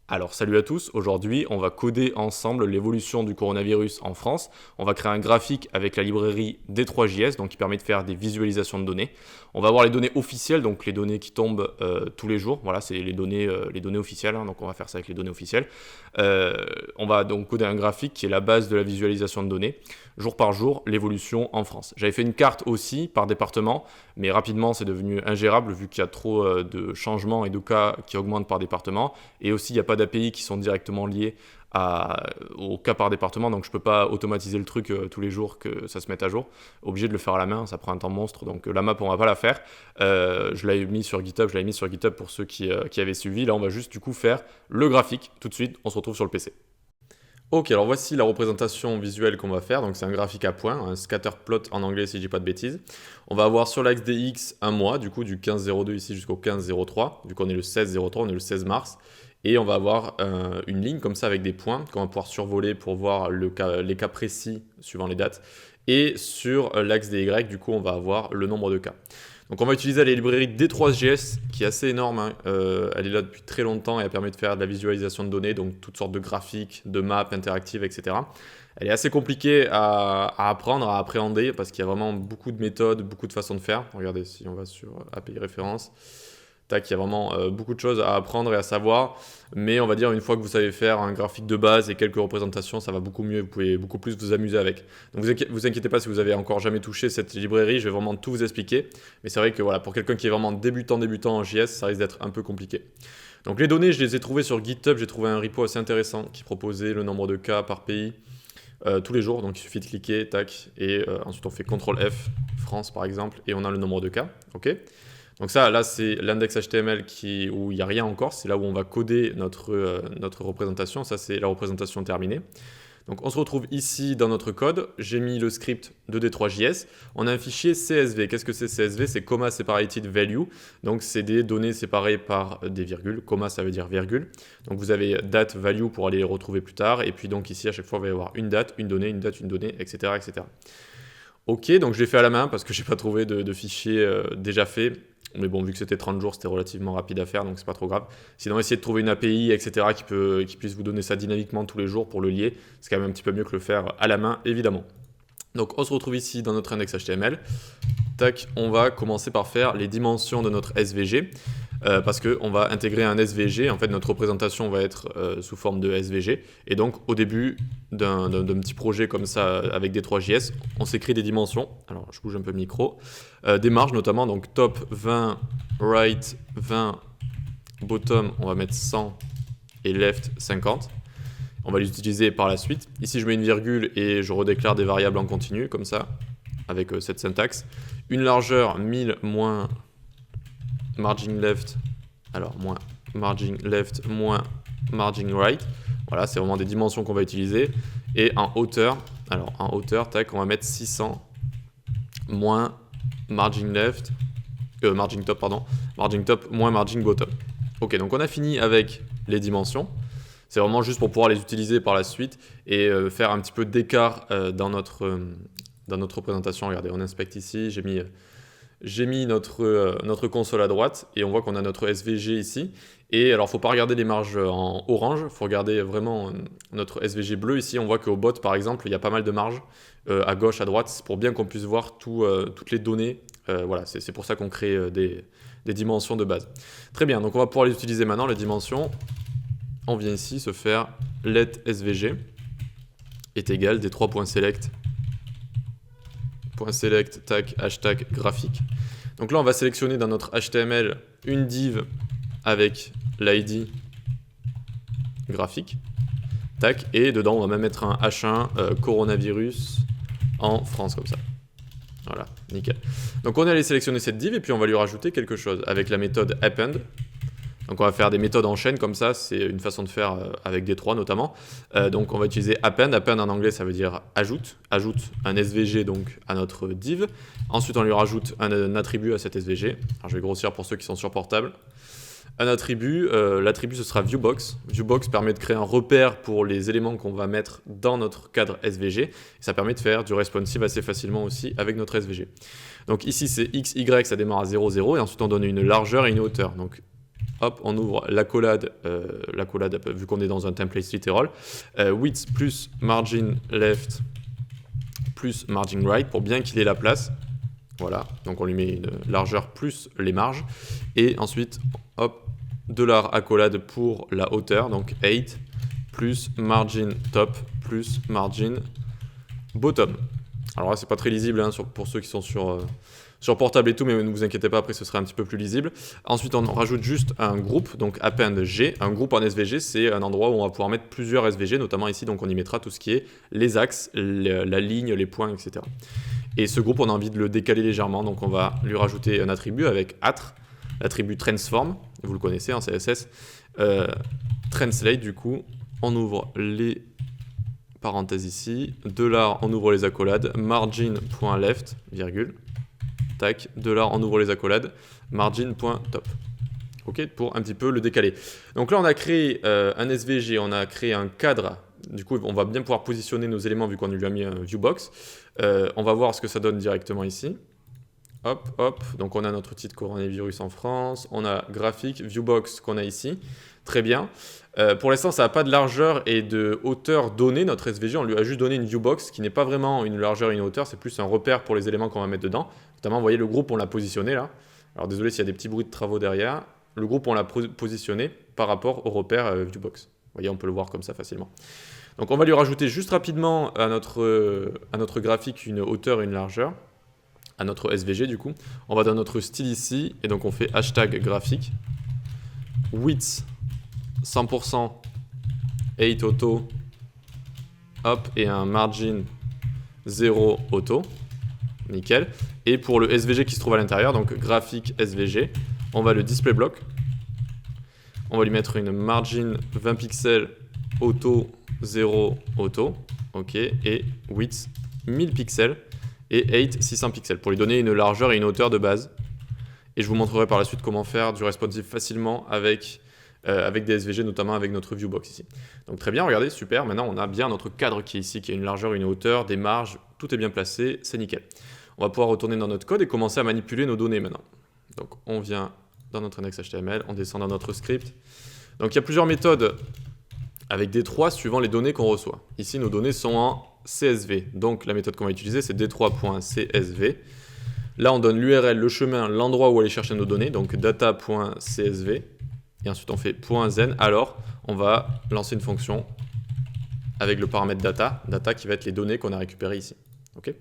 Alors salut à tous, aujourd'hui on va coder ensemble l'évolution du coronavirus en France. On va créer un graphique avec la librairie D3JS, donc qui permet de faire des visualisations de données. On va avoir les données officielles, donc les données qui tombent tous les jours. Voilà, c'est les données officielles, hein, donc on va faire ça avec les données officielles. On va donc coder un graphique qui est la base de la visualisation de données, jour par jour, l'évolution en France. J'avais fait une carte aussi par département, mais rapidement c'est devenu ingérable vu qu'il y a trop de changements et de cas qui augmentent par département. Et aussi il n'y a pas d'API qui sont directement liés au cas par département, donc je peux pas automatiser le truc tous les jours que ça se mette à jour. Obligé de le faire à la main, ça prend un temps monstre, donc la map on va pas la faire. Je l'avais mis sur GitHub pour ceux qui avaient suivi. Là on va juste du coup faire le graphique tout de suite, on se retrouve sur le PC. Ok, alors voici la représentation visuelle qu'on va faire. Donc c'est un graphique à points, un scatter plot en anglais si je dis pas de bêtises. On va avoir sur l'axe des X un mois, du coup du 15-02 ici jusqu'au 15-03, vu qu'on est le 16-03, on est le 16 mars. Et on va avoir une ligne comme ça avec des points qu'on va pouvoir survoler pour voir les cas précis suivant les dates. Et sur l'axe des Y, du coup, on va avoir le nombre de cas. Donc on va utiliser la librairie D3JS qui est assez énorme, hein. Elle est là depuis très longtemps et elle permet de faire de la visualisation de données, donc toutes sortes de graphiques, de maps interactives, etc. Elle est assez compliquée à apprendre, à appréhender parce qu'il y a vraiment beaucoup de méthodes, beaucoup de façons de faire. Regardez si on va sur API référence. Tac, il y a vraiment beaucoup de choses à apprendre et à savoir, mais on va dire une fois que vous savez faire un graphique de base et quelques représentations, ça va beaucoup mieux, vous pouvez beaucoup plus vous amuser avec. Donc vous inquiétez pas si vous avez encore jamais touché cette librairie, je vais vraiment tout vous expliquer, mais c'est vrai que voilà, pour quelqu'un qui est vraiment débutant en JS, ça risque d'être un peu compliqué. Donc les données, je les ai trouvées sur GitHub, j'ai trouvé un repo assez intéressant qui proposait le nombre de cas par pays tous les jours, donc il suffit de cliquer, tac, et ensuite on fait CTRL F, France par exemple, et on a le nombre de cas, ok. Donc ça, là, c'est l'index HTML où il n'y a rien encore. C'est là où on va coder notre représentation. Ça, c'est la représentation terminée. Donc on se retrouve ici dans notre code. J'ai mis le script de D3JS. On a un fichier CSV. Qu'est-ce que c'est CSV? C'est Comma Separated Value. Donc c'est des données séparées par des virgules. Comma, ça veut dire virgule. Donc vous avez date, value pour aller les retrouver plus tard. Et puis donc ici, à chaque fois, il va y avoir une date, une donnée, une date, une donnée, etc. etc. Ok, donc je l'ai fait à la main parce que je n'ai pas trouvé de fichier déjà fait. Mais bon, vu que c'était 30 jours, c'était relativement rapide à faire, donc c'est pas trop grave. Sinon, essayez de trouver une API, etc., qui puisse vous donner ça dynamiquement tous les jours pour le lier. C'est quand même un petit peu mieux que le faire à la main, évidemment. Donc, on se retrouve ici dans notre index HTML. Tac, on va commencer par faire les dimensions de notre SVG. Parce qu'on va intégrer un SVG. En fait, notre représentation va être sous forme de SVG. Et donc, au début d'un petit projet comme ça avec des 3JS, on s'écrit des dimensions. Alors, je bouge un peu le micro. Des marges notamment. Donc, top 20, right 20, bottom, on va mettre 100 et left 50. On va les utiliser par la suite. Ici, je mets une virgule et je redéclare des variables en continu, comme ça, avec cette syntaxe. Une largeur 1000 moins margin left, alors moins margin left moins margin right. Voilà, c'est vraiment des dimensions qu'on va utiliser. Et en hauteur, alors en hauteur, tac, on va mettre 600 moins margin left, margin top, pardon, margin top moins margin bottom. Ok, donc on a fini avec les dimensions. C'est vraiment juste pour pouvoir les utiliser par la suite et faire un petit peu d'écart dans notre représentation. Regardez, on inspecte ici, j'ai mis notre console à droite et on voit qu'on a notre SVG ici. Et alors, il ne faut pas regarder les marges en orange, il faut regarder vraiment notre SVG bleu. Ici, on voit qu'au bot, par exemple, il y a pas mal de marges à gauche, à droite, pour bien qu'on puisse voir toutes les données. Voilà, c'est pour ça qu'on crée des dimensions de base. Très bien, donc on va pouvoir les utiliser maintenant, les dimensions. On vient ici se faire let SVG est égal des 3.select .select, tac, hashtag graphique. Donc là, on va sélectionner dans notre HTML une div avec l'ID graphique. Tac, et dedans, on va même mettre un H1 coronavirus en France, comme ça. Voilà, nickel. Donc on est allé sélectionner cette div et puis on va lui rajouter quelque chose avec la méthode append. Donc on va faire des méthodes en chaîne comme ça, c'est une façon de faire avec D3 notamment. Donc on va utiliser append. Append en anglais ça veut dire ajoute un SVG donc à notre div. Ensuite on lui rajoute un attribut à cet SVG. Alors je vais grossir pour ceux qui sont sur portable. Un attribut, l'attribut ce sera viewbox. Viewbox permet de créer un repère pour les éléments qu'on va mettre dans notre cadre SVG. Et ça permet de faire du responsive assez facilement aussi avec notre SVG. Donc ici c'est x, y, ça démarre à 0, 0 et ensuite on donne une largeur et une hauteur. Donc hop, on ouvre l'accolade, vu qu'on est dans un template literal, width plus margin left plus margin right pour bien qu'il ait la place. Voilà, donc on lui met une largeur plus les marges. Et ensuite, hop, $accolade pour la hauteur, donc 8 plus margin top plus margin bottom. Alors là, c'est pas très lisible hein, pour ceux qui sont sur portable et tout, mais ne vous inquiétez pas, après ce sera un petit peu plus lisible. Ensuite, on rajoute juste un groupe, donc append G. Un groupe en SVG, c'est un endroit où on va pouvoir mettre plusieurs SVG, notamment ici, donc on y mettra tout ce qui est les axes, la ligne, les points, etc. Et ce groupe, on a envie de le décaler légèrement, donc on va lui rajouter un attribut avec attr, l'attribut transform, vous le connaissez en CSS. Translate, du coup, on ouvre les parenthèses ici, $, on ouvre les accolades, margin.left, virgule, tac, $, on ouvre les accolades, margin.top. Ok, pour un petit peu le décaler. Donc là, on a créé un SVG, on a créé un cadre. Du coup, on va bien pouvoir positionner nos éléments vu qu'on lui a mis un viewbox. On va voir ce que ça donne directement ici. Hop, hop. Donc, on a notre titre coronavirus en France. On a graphique, viewbox qu'on a ici. Très bien. Pour l'instant, ça n'a pas de largeur et de hauteur donnée, notre SVG. On lui a juste donné une viewbox qui n'est pas vraiment une largeur et une hauteur. C'est plus un repère pour les éléments qu'on va mettre dedans. Notamment, vous voyez, le groupe, on l'a positionné là. Alors, désolé s'il y a des petits bruits de travaux derrière. Le groupe, on l'a positionné par rapport au repère viewbox. Vous voyez, on peut le voir comme ça facilement. Donc, on va lui rajouter juste rapidement à notre graphique une hauteur et une largeur, à notre SVG du coup. On va dans notre style ici, et donc on fait hashtag graphique, width 100%, 8 auto, hop, et un margin 0 auto, nickel. Et pour le SVG qui se trouve à l'intérieur, donc graphique SVG, on va le display block. On va lui mettre une margin 20 pixels auto 0 auto, ok, et width 1000 pixels et 8 600 pixels pour lui donner une largeur et une hauteur de base. Et je vous montrerai par la suite comment faire du responsive facilement avec des SVG, notamment avec notre viewbox ici. Donc très bien, regardez, super. Maintenant, on a bien notre cadre qui est ici, qui a une largeur, une hauteur, des marges, tout est bien placé, c'est nickel. On va pouvoir retourner dans notre code et commencer à manipuler nos données maintenant. Donc on vient dans notre index HTML, on descend dans notre script. Donc il y a plusieurs méthodes avec D3 suivant les données qu'on reçoit. Ici, nos données sont en CSV. Donc la méthode qu'on va utiliser, c'est D3.CSV. Là, on donne l'URL, le chemin, l'endroit où aller chercher nos données, donc data.csv. Et ensuite, on fait .zen. Alors, on va lancer une fonction avec le paramètre data qui va être les données qu'on a récupérées ici. Okay,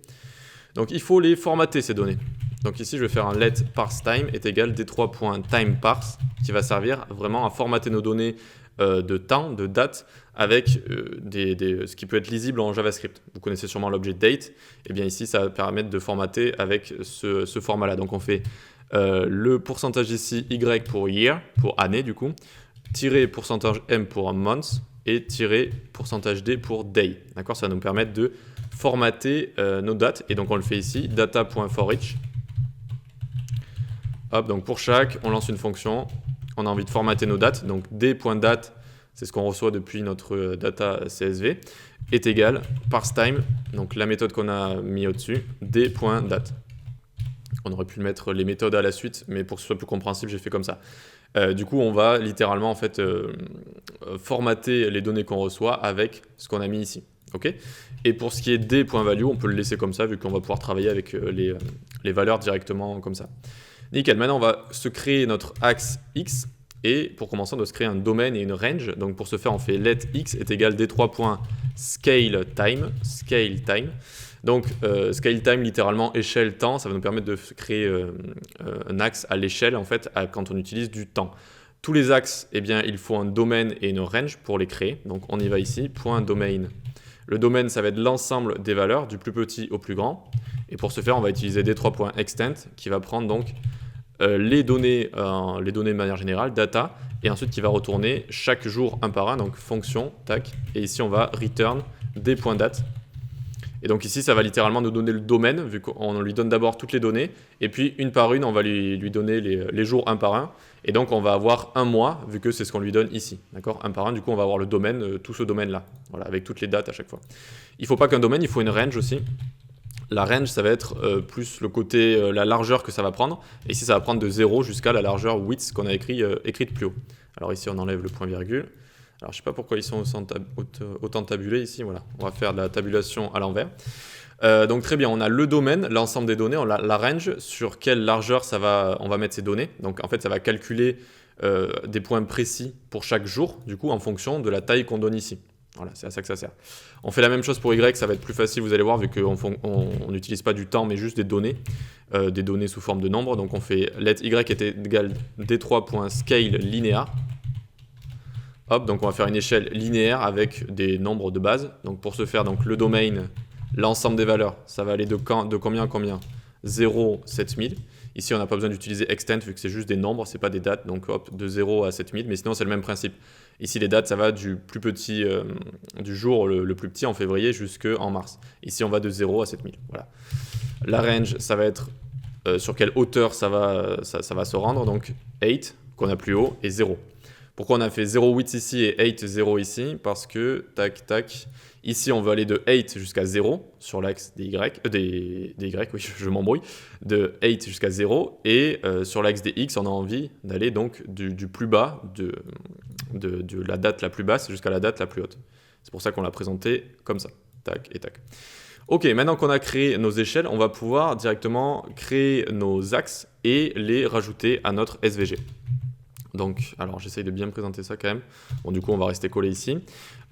donc, il faut les formater, ces données. Donc ici, je vais faire un let parseTime est égal d3.timeParse qui va servir vraiment à formater nos données de temps, de date, avec ce qui peut être lisible en JavaScript. Vous connaissez sûrement l'objet date. Et bien ici, ça va permettre de formater avec ce format-là. Donc on fait le pourcentage ici y pour year, pour année du coup, tirer pourcentage m pour month et tirer pourcentage d pour day. D'accord, ça va nous permettre de formater nos dates. Et donc on le fait ici, data.forEach. Hop, donc pour chaque, on lance une fonction. On a envie de formater nos dates. Donc d.date, c'est ce qu'on reçoit depuis notre data CSV, est égal parseTime, donc la méthode qu'on a mis au-dessus, d.date. On aurait pu mettre les méthodes à la suite, mais pour que ce soit plus compréhensible, j'ai fait comme ça. Du coup, on va littéralement en fait, formater les données qu'on reçoit avec ce qu'on a mis ici. Okay, et pour ce qui est d.value, on peut le laisser comme ça, vu qu'on va pouvoir travailler avec les valeurs directement comme ça. Nickel, maintenant on va se créer notre axe X et pour commencer on doit se créer un domaine et une range. Donc pour ce faire on fait let X est égal d3.scaleTime. Donc scaleTime littéralement échelle temps, ça va nous permettre de créer un axe à l'échelle en fait quand on utilise du temps. Tous les axes, eh bien, il faut un domaine et une range pour les créer. Donc on y va ici, .domain. Le domaine ça va être l'ensemble des valeurs du plus petit au plus grand. Et pour ce faire on va utiliser d3.extent qui va prendre donc les données de manière générale, data, et ensuite qui va retourner chaque jour un par un, donc fonction, tac, et ici on va return d.date. Et donc ici ça va littéralement nous donner le domaine, vu qu'on lui donne d'abord toutes les données, et puis une par une on va lui donner les jours un par un, et donc on va avoir un mois, vu que c'est ce qu'on lui donne ici, d'accord, un par un, du coup on va avoir le domaine, tout ce domaine-là, voilà, avec toutes les dates à chaque fois. Il ne faut pas qu'un domaine, il faut une range aussi. La range, ça va être plus le côté, la largeur que ça va prendre. Et ici, ça va prendre de 0 jusqu'à la largeur width qu'on a écrite plus haut. Alors ici, on enlève le point virgule. Alors je sais pas pourquoi ils sont autant tabulés ici. Voilà, on va faire de la tabulation à l'envers. Donc très bien, on a le domaine, l'ensemble des données, on a la range, sur quelle largeur on va mettre ces données. Donc en fait, ça va calculer des points précis pour chaque jour, du coup, en fonction de la taille qu'on donne ici. Voilà, c'est à ça que ça sert. On fait la même chose pour Y, ça va être plus facile, vous allez voir, vu qu'on n'utilise pas du temps, mais juste des données sous forme de nombres. Donc on fait let Y est égal d3.scale linéaire. Hop, donc on va faire une échelle linéaire avec des nombres de base. Donc pour ce faire, donc le domain, l'ensemble des valeurs, ça va aller de combien à combien 0, 7000. Ici, on n'a pas besoin d'utiliser extent vu que c'est juste des nombres, c'est pas des dates. Donc hop, de 0 à 7000, mais sinon c'est le même principe. Ici, les dates, ça va du plus petit, du jour le plus petit en février jusqu'en mars. Ici, on va de 0 à 7000. Voilà. La range, ça va être sur quelle hauteur ça va se rendre. Donc 8, qu'on a plus haut, et 0. Pourquoi on a fait 0,8 ici et 8, 0 ici? Parce que, tac, tac, ici on veut aller de 8 jusqu'à 0 sur l'axe des Y, oui, je m'embrouille, de 8 jusqu'à 0, et sur l'axe des X, on a envie d'aller donc du plus bas, de la date la plus basse jusqu'à la date la plus haute. C'est pour ça qu'on l'a présenté comme ça, tac et tac. Ok, maintenant qu'on a créé nos échelles, on va pouvoir directement créer nos axes et les rajouter à notre SVG. Donc, alors j'essaye de bien me présenter ça quand même. Bon, du coup, on va rester collé ici.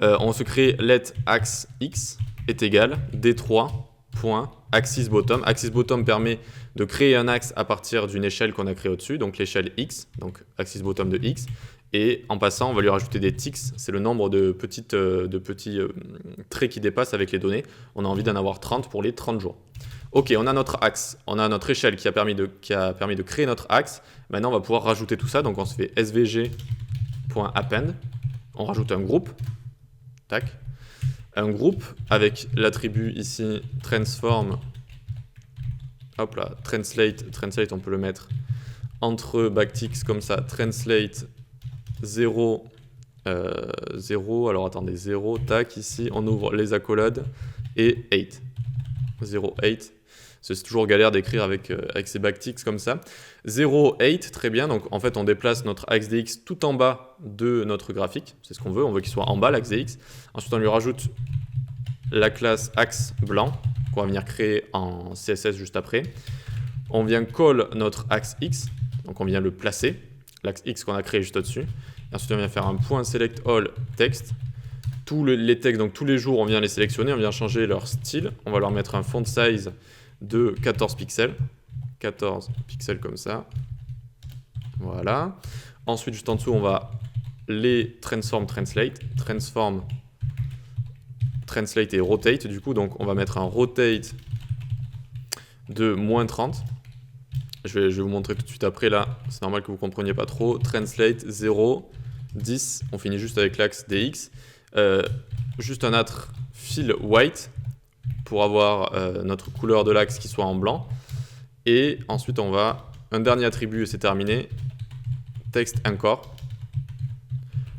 On se crée let axe x est égal d3.axis bottom. Axis bottom permet de créer un axe à partir d'une échelle qu'on a créée au-dessus, donc l'échelle x, donc axis bottom de x. Et en passant, on va lui rajouter des ticks, c'est le nombre de petits traits qui dépassent avec les données. On a envie d'en avoir 30 pour les 30 jours. Ok, on a notre axe, on a notre échelle qui a permis de créer notre axe. Maintenant, on va pouvoir rajouter tout ça. Donc, on se fait svg.append. On rajoute un groupe. Tac. Un groupe avec l'attribut ici transform. Hop là, translate. Translate, on peut le mettre entre backticks comme ça. Translate 0. 0. Alors, attendez, 0. Tac, ici, on ouvre les accolades. Et 8. 0, 8. C'est toujours galère d'écrire avec ces backticks comme ça. 0, 8, très bien. Donc en fait, on déplace notre axe dx tout en bas de notre graphique. C'est ce qu'on veut. On veut qu'il soit en bas, l'axe dx. Ensuite, on lui rajoute la classe axe blanc qu'on va venir créer en CSS juste après. On vient call notre axe x. Donc on vient le placer. L'axe x qu'on a créé juste au-dessus. Ensuite, on vient faire un point select all text. Tous les textes, donc tous les jours, on vient les sélectionner. On vient changer leur style. On va leur mettre un font size de 14 pixels. 14 pixels comme ça. Voilà. Ensuite, juste en dessous, on va les transform translate. Transform translate et rotate. Du coup, donc on va mettre un rotate de moins 30. Je vais vous montrer tout de suite après là. C'est normal que vous ne compreniez pas trop. Translate 0, 10. On finit juste avec l'axe dx. Juste un autre fill white pour avoir notre couleur de l'axe qui soit en blanc. Et ensuite, on va... Un dernier attribut et c'est terminé. Texte encore.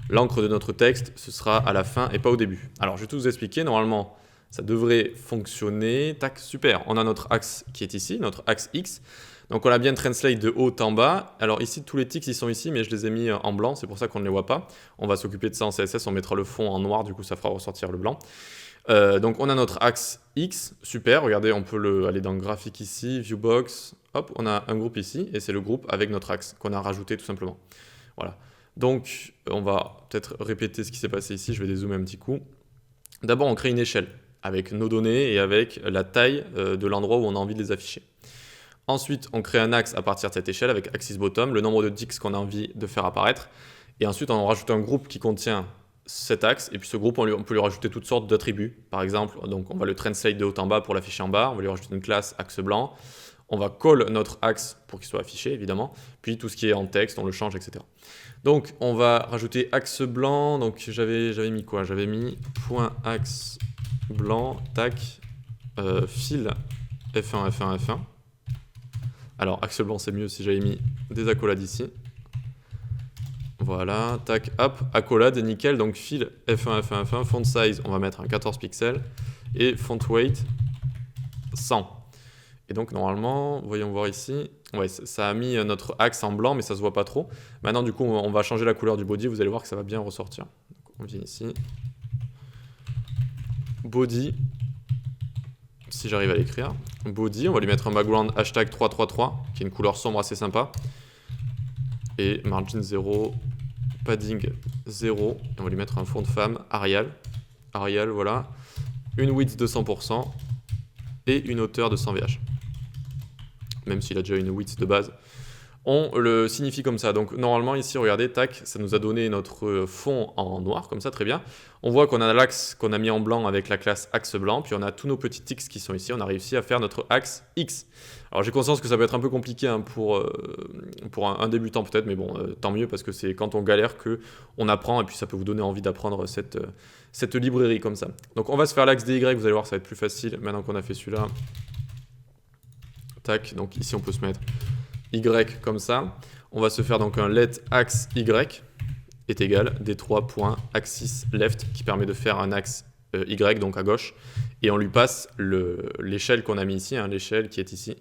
L'encre de notre texte, ce sera à la fin et pas au début. Alors, je vais tout vous expliquer. Normalement, ça devrait fonctionner. Tac, super. On a notre axe qui est ici, notre axe X. Donc, on a bien translate de haut en bas. Alors ici, tous les ticks, ils sont ici, mais je les ai mis en blanc. C'est pour ça qu'on ne les voit pas. On va s'occuper de ça en CSS. On mettra le fond en noir. Du coup, ça fera ressortir le blanc. Donc, on a notre axe X. Super. Regardez, on peut aller dans le graphique ici. Viewbox. Hop, on a un groupe ici. Et c'est le groupe avec notre axe qu'on a rajouté tout simplement. Voilà. Donc, on va peut-être répéter ce qui s'est passé ici. Je vais dézoomer un petit coup. D'abord, on crée une échelle avec nos données et avec la taille de l'endroit où on a envie de les afficher. Ensuite, on crée un axe à partir de cette échelle avec axis bottom, le nombre de ticks qu'on a envie de faire apparaître. Et ensuite, on rajoute un groupe qui contient cet axe. Et puis ce groupe, on peut lui rajouter toutes sortes d'attributs. Par exemple, donc on va le translate de haut en bas pour l'afficher en bas. On va lui rajouter une classe axe blanc. On va call notre axe pour qu'il soit affiché, évidemment. Puis tout ce qui est en texte, on le change, etc. Donc, on va rajouter axe blanc. Donc, j'avais mis quoi? J'avais mis point axe blanc, tac, fil F1, F1, F1. Alors, axe blanc, c'est mieux si j'avais mis des accolades ici. Voilà, tac, hop, accolade, nickel. Donc, fil F1, F1, F1, font size, on va mettre un 14 pixels. Et font weight, 100. Et donc normalement, voyons voir ici, ouais, ça a mis notre axe en blanc, mais ça se voit pas trop. Maintenant du coup, on va changer la couleur du body, vous allez voir que ça va bien ressortir. Donc, on vient ici, body, si j'arrive à l'écrire, body, on va lui mettre un background hashtag 333, qui est une couleur sombre assez sympa. Et margin 0, padding 0, et on va lui mettre un fond de femme, Arial, voilà, une width de 100%, et une hauteur de 100 VH. Même s'il a déjà une width de base. On le signifie comme ça. Donc normalement ici, regardez, tac, ça nous a donné notre fond en noir, comme ça, très bien. On voit qu'on a l'axe qu'on a mis en blanc avec la classe axe blanc, puis on a tous nos petits X qui sont ici. On a réussi à faire notre axe X. Alors j'ai conscience que ça peut être un peu compliqué hein, pour un débutant peut-être, mais bon, tant mieux parce que c'est quand on galère qu'on apprend et puis ça peut vous donner envie d'apprendre cette librairie comme ça. Donc on va se faire l'axe DY, vous allez voir, ça va être plus facile maintenant qu'on a fait celui-là. Tac, donc ici on peut se mettre Y comme ça. On va se faire donc un let axe Y est égal d3.axis left qui permet de faire un axe Y donc à gauche et on lui passe l'échelle qu'on a mis ici, hein, l'échelle qui est ici.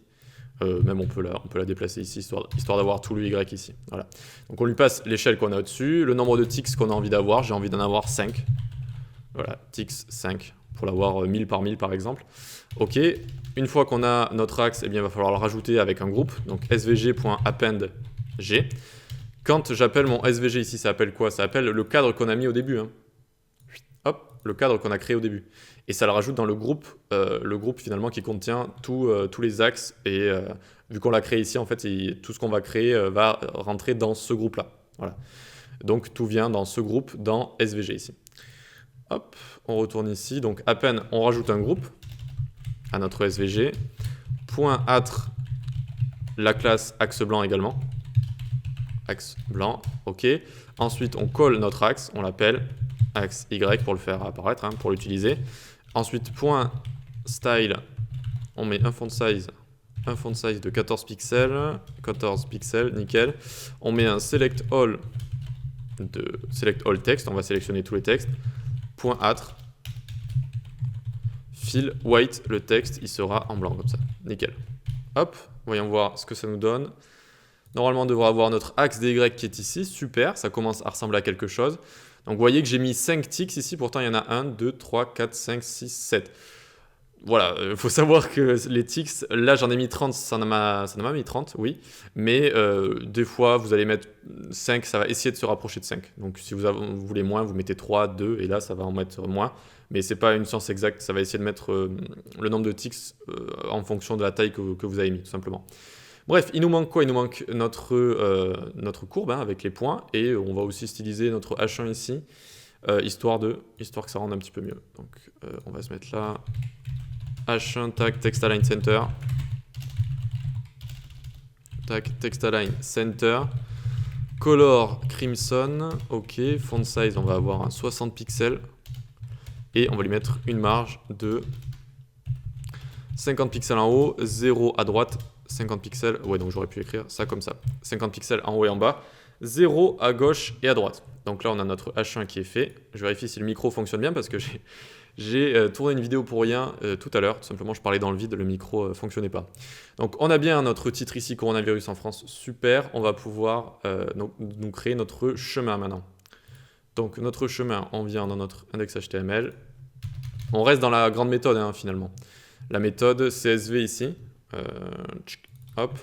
Même on peut la déplacer ici histoire d'avoir tout le Y ici. Voilà. Donc on lui passe l'échelle qu'on a au-dessus, le nombre de ticks qu'on a envie d'avoir, j'ai envie d'en avoir 5. Voilà, ticks 5 pour l'avoir 1000 par 1000 par exemple. Ok, une fois qu'on a notre axe, eh bien, il va falloir le rajouter avec un groupe, donc svg.append g. Quand j'appelle mon svg ici, ça appelle quoi? Ça appelle le cadre qu'on a mis au début. Hein. Hop, le cadre qu'on a créé au début. Et ça le rajoute dans le groupe finalement qui contient tous les axes. Et vu qu'on l'a créé ici, en fait, tout ce qu'on va créer va rentrer dans ce groupe-là. Voilà. Donc tout vient dans ce groupe, dans svg ici. Hop, on retourne ici. Donc à peine on rajoute un groupe à notre svg. Point atre la classe axe blanc également. Axe blanc, ok. Ensuite on colle notre axe, on l'appelle axe Y pour le faire apparaître, hein, pour l'utiliser. Ensuite point style, on met un font size de 14 pixels, nickel. On met un select all text, on va sélectionner tous les textes. Point atre, fill white, le texte, il sera en blanc comme ça, nickel. Hop, voyons voir ce que ça nous donne. Normalement, on devrait avoir notre axe DY qui est ici, super, ça commence à ressembler à quelque chose. Donc vous voyez que j'ai mis 5 ticks ici, pourtant il y en a 1, 2, 3, 4, 5, 6, 7. Voilà, il faut savoir que les tics, là j'en ai mis 30, ça en m'a mis 30, oui. Mais des fois, vous allez mettre 5, ça va essayer de se rapprocher de 5. Donc si vous voulez moins, vous mettez 3, 2, et là ça va en mettre moins. Mais c'est pas une science exacte, ça va essayer de mettre le nombre de tics en fonction de la taille que vous avez mis, tout simplement. Bref, il nous manque quoi? Il nous manque notre courbe hein, avec les points, et on va aussi styliser notre H1 ici, histoire que ça rende un petit peu mieux. Donc on va se mettre là. H1, tac, text align center. Tac, text align center. Color crimson. Ok, font size, on va avoir un 60 pixels. Et on va lui mettre une marge de 50 pixels en haut, 0 à droite, 50 pixels. Ouais, donc j'aurais pu écrire ça comme ça. 50 pixels en haut et en bas, 0 à gauche et à droite. Donc là, on a notre H1 qui est fait. Je vérifie si le micro fonctionne bien parce que j'ai tourné une vidéo pour rien tout à l'heure. Tout simplement, je parlais dans le vide, le micro ne fonctionnait pas. Donc on a bien notre titre ici, coronavirus en France. Super, on va pouvoir nous créer notre chemin maintenant. Donc notre chemin, on vient dans notre index HTML. On reste dans la grande méthode hein, finalement. La méthode CSV ici. Hop.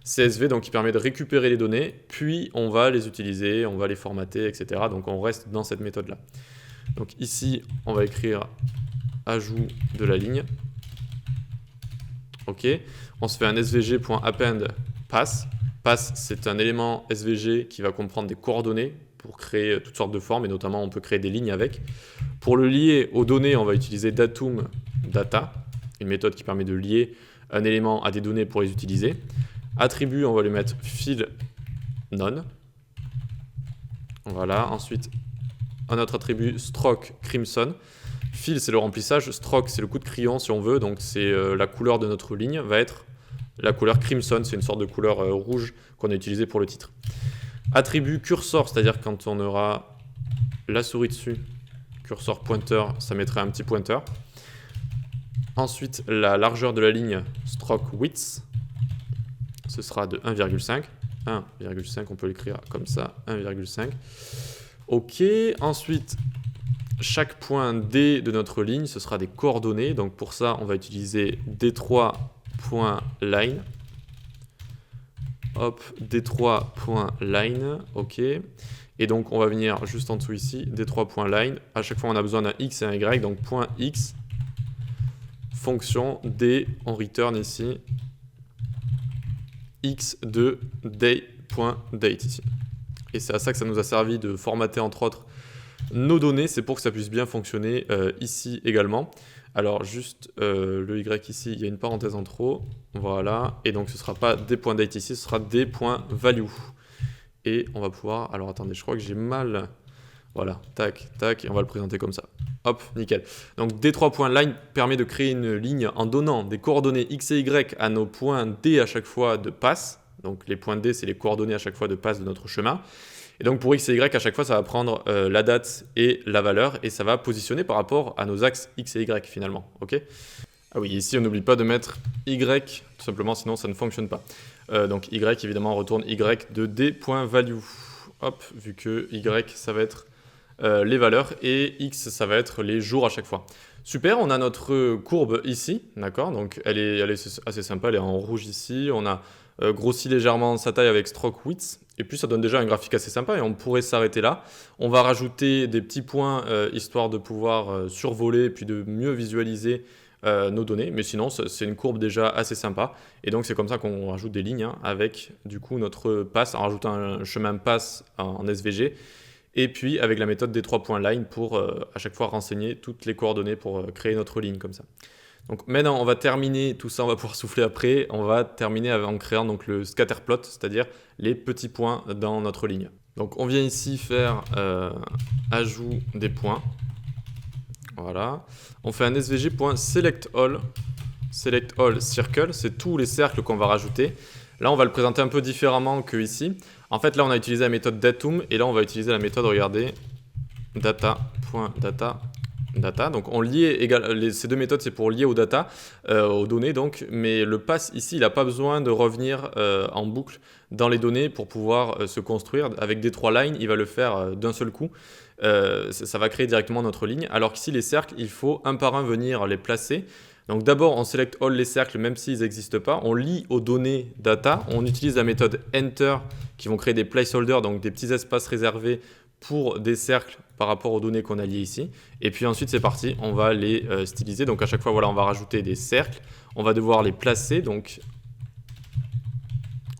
CSV donc qui permet de récupérer les données, puis on va les utiliser, on va les formater, etc. Donc on reste dans cette méthode-là. Donc ici, on va écrire ajout de la ligne. Ok. On se fait un svg.append pass. Pass, c'est un élément SVG qui va comprendre des coordonnées pour créer toutes sortes de formes, et notamment on peut créer des lignes avec. Pour le lier aux données, on va utiliser datum data, une méthode qui permet de lier un élément à des données pour les utiliser. Attribut, on va lui mettre fill none. Voilà, ensuite un autre attribut stroke crimson. Fill, c'est le remplissage, stroke, c'est le coup de crayon si on veut, donc c'est la couleur de notre ligne va être la couleur crimson, c'est une sorte de couleur rouge qu'on a utilisée pour le titre. Attribut cursor, c'est-à-dire quand on aura la souris dessus, cursor pointeur, ça mettrait un petit pointeur. Ensuite, la largeur de la ligne stroke width, ce sera de 1,5. 1,5, on peut l'écrire comme ça, 1,5. Ok, ensuite, chaque point D de notre ligne, ce sera des coordonnées. Donc pour ça, on va utiliser D3.line. Hop, D3.line, ok. Et donc on va venir juste en dessous ici, D3.line. À chaque fois, on a besoin d'un X et un Y, donc point X, fonction D, on return ici, X de day.date ici. Et c'est à ça que ça nous a servi de formater entre autres nos données, c'est pour que ça puisse bien fonctionner ici également. Alors juste le Y ici, il y a une parenthèse en trop, voilà, et donc ce ne sera pas day.date ici, ce sera day.value. Et on va pouvoir, alors attendez, je crois que j'ai mal, voilà, tac, tac, et on va le présenter comme ça. Hop, nickel. Donc D3.line permet de créer une ligne en donnant des coordonnées X et Y à nos points D à chaque fois de passe. Donc les points D, c'est les coordonnées à chaque fois de passe de notre chemin. Et donc pour X et Y, à chaque fois, ça va prendre la date et la valeur, et ça va positionner par rapport à nos axes X et Y finalement. Ok ? Ah oui, ici, on n'oublie pas de mettre Y, tout simplement, sinon ça ne fonctionne pas. Donc Y, évidemment, on retourne Y de D.value. Hop, vu que Y, ça va être les valeurs, et X, ça va être les jours à chaque fois. Super, on a notre courbe ici, d'accord? Donc elle est assez sympa, elle est en rouge ici. On a grossi légèrement sa taille avec stroke width, et puis ça donne déjà un graphique assez sympa, et on pourrait s'arrêter là. On va rajouter des petits points, histoire de pouvoir survoler, puis de mieux visualiser nos données, mais sinon c'est une courbe déjà assez sympa, et donc c'est comme ça qu'on rajoute des lignes hein, avec du coup notre pass, en rajoutant un chemin pass en SVG, et puis avec la méthode D3.line pour à chaque fois renseigner toutes les coordonnées pour créer notre ligne comme ça. Donc maintenant on va terminer tout ça, on va pouvoir souffler après, on va terminer en créant donc le scatterplot, c'est-à-dire les petits points dans notre ligne. Donc on vient ici faire ajout des points. Voilà. On fait un svg.selectAll. Select all circle, c'est tous les cercles qu'on va rajouter. Là, on va le présenter un peu différemment que ici. En fait, là, on a utilisé la méthode datum, et là, on va utiliser la méthode, regardez, data.data. Donc, on lie ces deux méthodes, c'est pour lier aux data, aux données, donc. Mais le pass ici, il n'a pas besoin de revenir en boucle dans les données pour pouvoir se construire. Avec des 3 lines, il va le faire d'un seul coup. Ça va créer directement notre ligne. Alors qu'ici, les cercles, il faut un par un venir les placer. Donc d'abord, on select all les cercles, même s'ils n'existent pas. On lie aux données data. On utilise la méthode enter qui vont créer des placeholders, donc des petits espaces réservés pour des cercles par rapport aux données qu'on a liées ici. Et puis ensuite, c'est parti, on va les styliser. Donc à chaque fois, voilà, on va rajouter des cercles. On va devoir les placer. Donc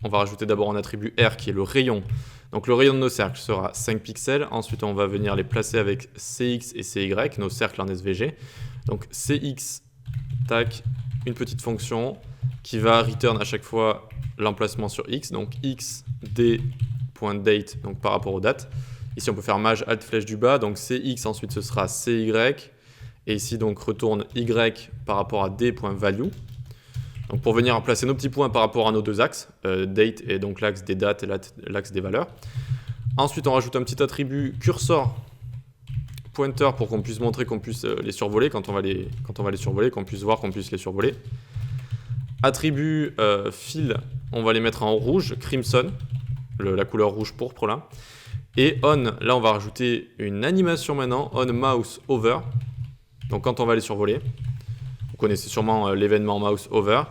on va rajouter d'abord un attribut R qui est le rayon. Donc le rayon de nos cercles sera 5 pixels. Ensuite, on va venir les placer avec CX et CY, nos cercles en SVG. Donc CX, tac, une petite fonction qui va return à chaque fois l'emplacement sur X. Donc xd.date, donc par rapport aux dates. Ici, on peut faire maj alt flèche du bas. Donc CX, ensuite, ce sera CY. Et ici, donc, retourne Y par rapport à d.value. Donc pour venir placer nos petits points par rapport à nos deux axes, date est donc l'axe des dates et l'axe des valeurs. Ensuite, on rajoute un petit attribut cursor pointer pour qu'on puisse montrer qu'on puisse les survoler quand on va les survoler, qu'on puisse voir qu'on puisse les survoler. Attribut fill, on va les mettre en rouge, crimson, la couleur rouge pourpre là. Et on, là on va rajouter une animation maintenant, on mouse over. Donc quand on va les survoler, vous connaissez sûrement l'événement mouse over.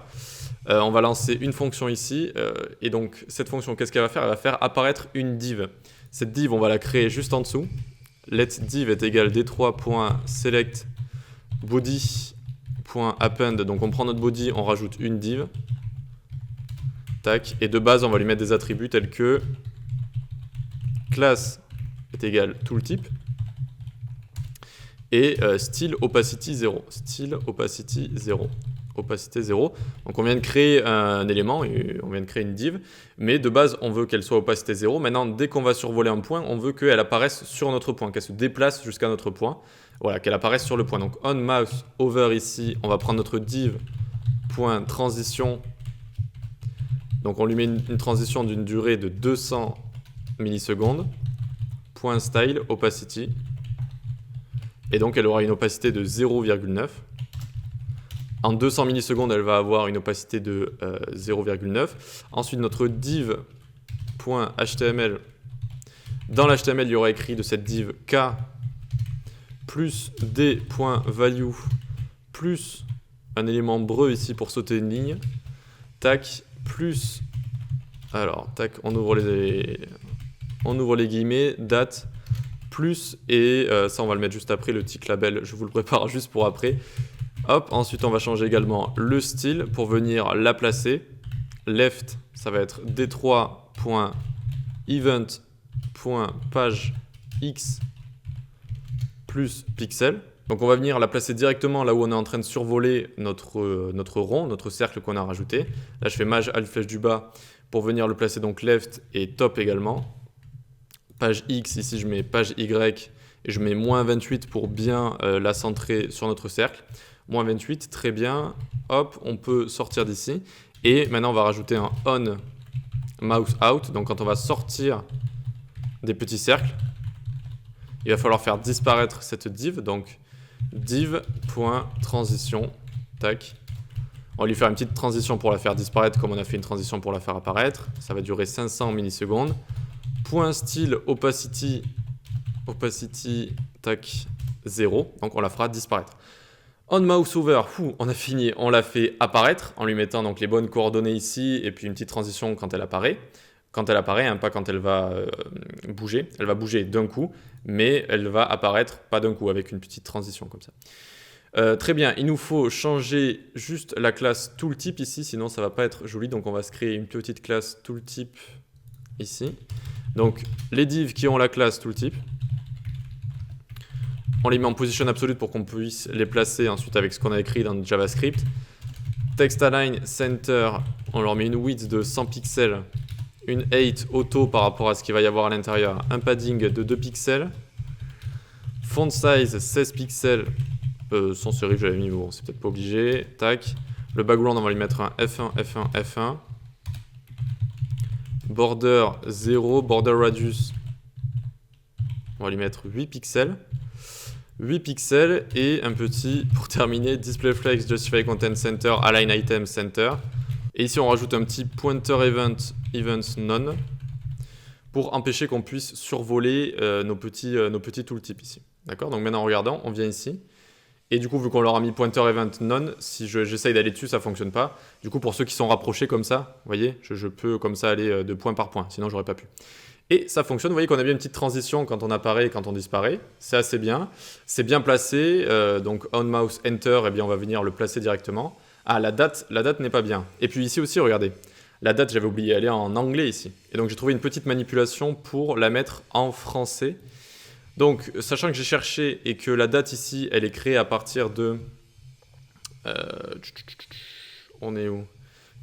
On va lancer une fonction ici, et donc cette fonction, qu'est-ce qu'elle va faire? Elle va faire apparaître une div. Cette div, on va la créer juste en dessous. Let div est égal d3.select body.append. Donc on prend notre body, on rajoute une div. Tac. Et de base, on va lui mettre des attributs tels que class est égal tooltip et style opacity 0. Style opacity 0. Opacité 0. Donc on vient de créer un élément, et on vient de créer une div, mais de base on veut qu'elle soit opacité 0. Maintenant, dès qu'on va survoler un point, on veut qu'elle apparaisse sur notre point, qu'elle se déplace jusqu'à notre point. Voilà, qu'elle apparaisse sur le point. Donc on mouse over ici, on va prendre notre div.transition. Donc on lui met une transition d'une durée de 200 millisecondes. Point style opacity. Et donc elle aura une opacité de 0,9. En 200 millisecondes, elle va avoir une opacité de 0,9. Ensuite, notre div.html. Dans l'HTML, il y aura écrit de cette div k plus d.value plus un élément breu ici pour sauter une ligne. Tac, plus... Alors, tac, on ouvre les guillemets, date, plus, et ça on va le mettre juste après, le tick label, je vous le prépare juste pour après. Hop, ensuite on va changer également le style pour venir la placer. Left, ça va être d3.event.pagex plus pixel. Donc on va venir la placer directement là où on est en train de survoler notre rond, notre cercle qu'on a rajouté. Là je fais maj alt flèche du bas pour venir le placer donc left et top également. Page X, ici je mets page Y et je mets moins 28 pour bien la centrer sur notre cercle. Moins 28, très bien. Hop, on peut sortir d'ici. Et maintenant on va rajouter un on mouse out. Donc quand on va sortir des petits cercles, il va falloir faire disparaître cette div. Donc div.transition, tac. On va lui faire une petite transition pour la faire disparaître comme on a fait une transition pour la faire apparaître. Ça va durer 500 millisecondes. Point style opacity, tac, 0. Donc on la fera disparaître. On mouse over, on a fini, on l'a fait apparaître en lui mettant donc les bonnes coordonnées ici et puis une petite transition quand elle apparaît. Quand elle apparaît, hein, pas quand elle va bouger. Elle va bouger d'un coup, mais elle va apparaître pas d'un coup avec une petite transition comme ça. Très bien, il nous faut changer juste la classe tooltip ici, sinon ça va pas être joli. Donc on va se créer une petite classe tooltip ici. Donc les divs qui ont la classe tooltip, on les met en position absolute pour qu'on puisse les placer ensuite avec ce qu'on a écrit dans JavaScript. Text align center, on leur met une width de 100 pixels, une height auto par rapport à ce qu'il va y avoir à l'intérieur, un padding de 2 pixels, font size 16 pixels, sans serif j'avais mis, bon c'est peut-être pas obligé, tac. Le background on va lui mettre un F1, F1, F1. Border 0, border radius, on va lui mettre 8 pixels. 8 pixels et un petit, pour terminer, display flex, justify content center, align item center. Et ici on rajoute un petit pointer events none pour empêcher qu'on puisse survoler nos petits tooltips ici. D'accord? Donc maintenant en regardant, on vient ici. Et du coup, vu qu'on leur a mis pointer event none, si j'essaye d'aller dessus, ça ne fonctionne pas. Du coup, pour ceux qui sont rapprochés comme ça, vous voyez, je peux comme ça aller de point par point, sinon j'aurais pas pu. Et ça fonctionne, vous voyez qu'on a bien une petite transition quand on apparaît et quand on disparaît. C'est assez bien. C'est bien placé, donc on mouse enter, eh bien on va venir le placer directement. Ah, la date n'est pas bien. Et puis ici aussi, regardez, la date, j'avais oublié, elle est en anglais ici. Et donc j'ai trouvé une petite manipulation pour la mettre en français. Donc, sachant que j'ai cherché et que la date ici, elle est créée à partir de... on est où?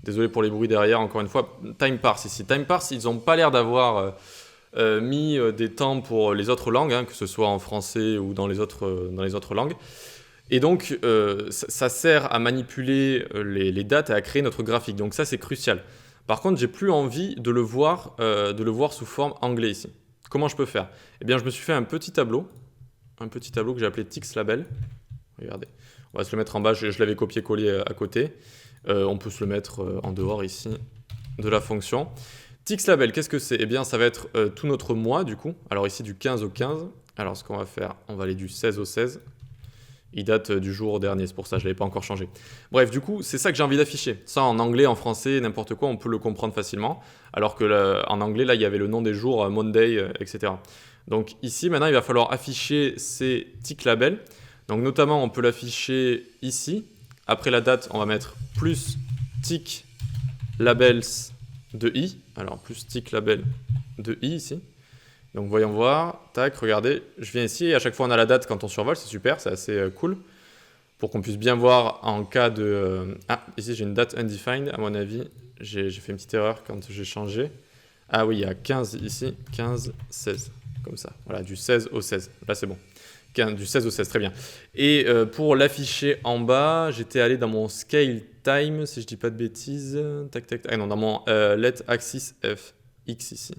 Désolé pour les bruits derrière, encore une fois. Time parse ici. Time parse, ils n'ont pas l'air d'avoir mis des temps pour les autres langues, hein, que ce soit en français ou dans les autres langues. Et donc, ça sert à manipuler les dates et à créer notre graphique. Donc ça, c'est crucial. Par contre, j'ai plus envie de le voir sous forme anglais ici. Comment je peux faire? Eh bien, je me suis fait un petit tableau que j'ai appelé TixLabel. Regardez, on va se le mettre en bas, je l'avais copié-collé à côté. On peut se le mettre en dehors ici de la fonction. TixLabel, qu'est-ce que c'est? Eh bien, ça va être tout notre mois du coup. Alors ici, du 15 au 15. Alors, ce qu'on va faire, on va aller du 16 au 16. Il date du jour dernier, c'est pour ça que je ne l'avais pas encore changé. Bref, du coup, c'est ça que j'ai envie d'afficher. Ça, en anglais, en français, n'importe quoi, on peut le comprendre facilement. Alors que là, en anglais, là, il y avait le nom des jours, Monday, etc. Donc ici, maintenant, il va falloir afficher ces tick labels. Donc notamment, on peut l'afficher ici. Après la date, on va mettre plus tick labels de i. Alors, plus tick label de i ici. Donc voyons voir, tac, regardez, je viens ici et à chaque fois on a la date quand on survole, c'est super, c'est assez cool. Pour qu'on puisse bien voir en cas de... Ah, ici j'ai une date undefined, à mon avis, j'ai fait une petite erreur quand j'ai changé. Ah oui, il y a 15 ici, 15, 16, comme ça, voilà, du 16 au 16, là c'est bon. Du 16 au 16, très bien. Et pour l'afficher en bas, j'étais allé dans mon scale time, si je dis pas de bêtises, tac, tac, tac, non, dans mon let axis f, x ici.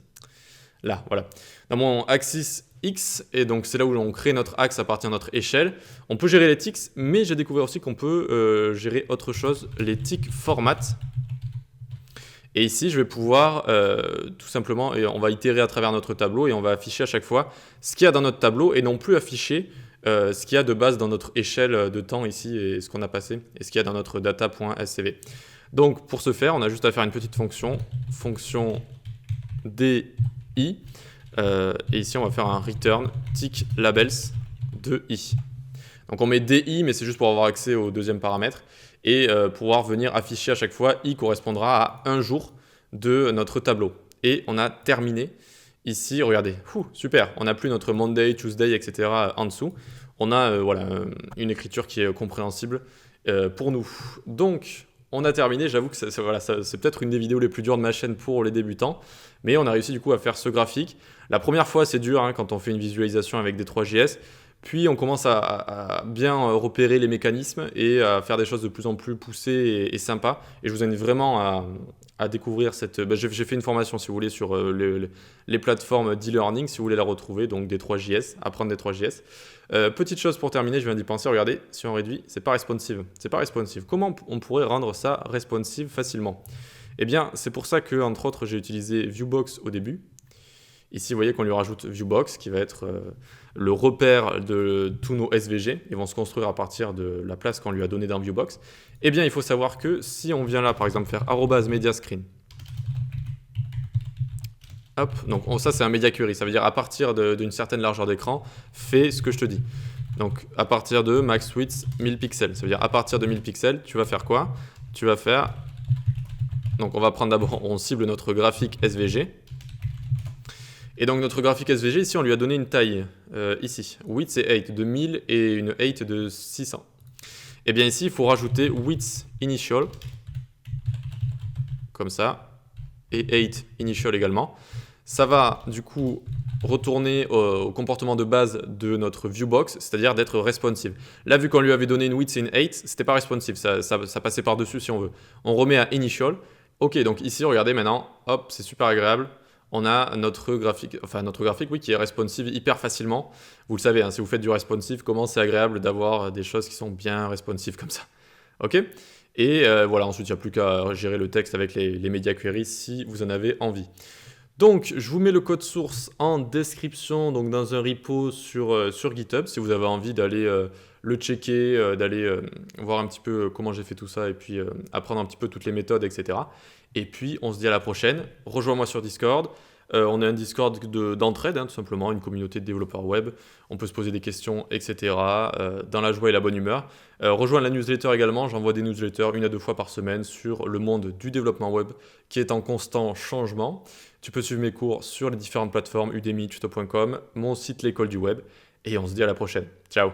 Là, voilà. Dans mon axis X, et donc c'est là où on crée notre axe à partir de notre échelle. On peut gérer les ticks, mais j'ai découvert aussi qu'on peut gérer autre chose, les ticks format. Et ici, je vais pouvoir tout simplement, et on va itérer à travers notre tableau et on va afficher à chaque fois ce qu'il y a dans notre tableau et non plus afficher ce qu'il y a de base dans notre échelle de temps ici et ce qu'on a passé et ce qu'il y a dans notre data.scv. Donc pour ce faire, on a juste à faire une petite fonction DI. Et ici, on va faire un return tick labels de i. Donc on met DI, mais c'est juste pour avoir accès au deuxième paramètre et pouvoir venir afficher à chaque fois i correspondra à un jour de notre tableau. Et on a terminé. Ici, regardez, super, on n'a plus notre Monday, Tuesday, etc. en dessous. On a voilà, une écriture qui est compréhensible pour nous. Donc, on a terminé. J'avoue que c'est peut-être une des vidéos les plus dures de ma chaîne pour les débutants. Mais on a réussi du coup à faire ce graphique. La première fois, c'est dur hein, quand on fait une visualisation avec des 3JS. Puis on commence à bien repérer les mécanismes et à faire des choses de plus en plus poussées et sympas. Et je vous invite vraiment à découvrir cette... j'ai fait une formation, si vous voulez, sur les plateformes d'e-learning, si vous voulez la retrouver, donc des 3JS, apprendre des 3JS. Petite chose pour terminer, je viens d'y penser, regardez, si on réduit, c'est pas responsive. C'est pas responsive. Comment on pourrait rendre ça responsive facilement? Eh bien, c'est pour ça que, entre autres, j'ai utilisé Viewbox au début. Ici, vous voyez qu'on lui rajoute Viewbox, qui va être le repère de tous nos SVG. Ils vont se construire à partir de la place qu'on lui a donnée dans Viewbox. Eh bien, il faut savoir que si on vient là, par exemple, faire @mediascreen. Hop, donc ça, c'est un media query. Ça veut dire à partir d'une certaine largeur d'écran, fais ce que je te dis. Donc, à partir de max width 1000 pixels. Ça veut dire à partir de 1000 pixels, tu vas faire quoi? Tu vas faire... Donc, on va prendre d'abord, on cible notre graphique SVG. Et donc notre graphique SVG, ici, on lui a donné une taille, ici. Width, c'est 8 de 1000 et une height de 600. Et bien ici, il faut rajouter width initial, comme ça, et height initial également. Ça va, du coup, retourner au comportement de base de notre viewbox, c'est-à-dire d'être responsive. Là, vu qu'on lui avait donné une width et une height, c'était pas responsive, ça passait par-dessus si on veut. On remet à initial. Ok, donc ici, regardez maintenant, hop, c'est super agréable. On a notre graphique, oui, qui est responsive hyper facilement. Vous le savez, hein, si vous faites du responsive, comment c'est agréable d'avoir des choses qui sont bien responsives comme ça. Ok? Et voilà, ensuite, il n'y a plus qu'à gérer le texte avec les media queries si vous en avez envie. Donc, je vous mets le code source en description, donc dans un repo sur GitHub, si vous avez envie d'aller le checker, d'aller voir un petit peu comment j'ai fait tout ça et puis apprendre un petit peu toutes les méthodes, etc. Et puis, on se dit à la prochaine. Rejoins-moi sur Discord. On a un Discord d'entraide, hein, tout simplement, une communauté de développeurs web. On peut se poser des questions, etc. Dans la joie et la bonne humeur. Rejoins la newsletter également. J'envoie des newsletters 1 à 2 fois par semaine sur le monde du développement web qui est en constant changement. Tu peux suivre mes cours sur les différentes plateformes Udemy, tuto.com, mon site l'école du web. Et on se dit à la prochaine. Ciao!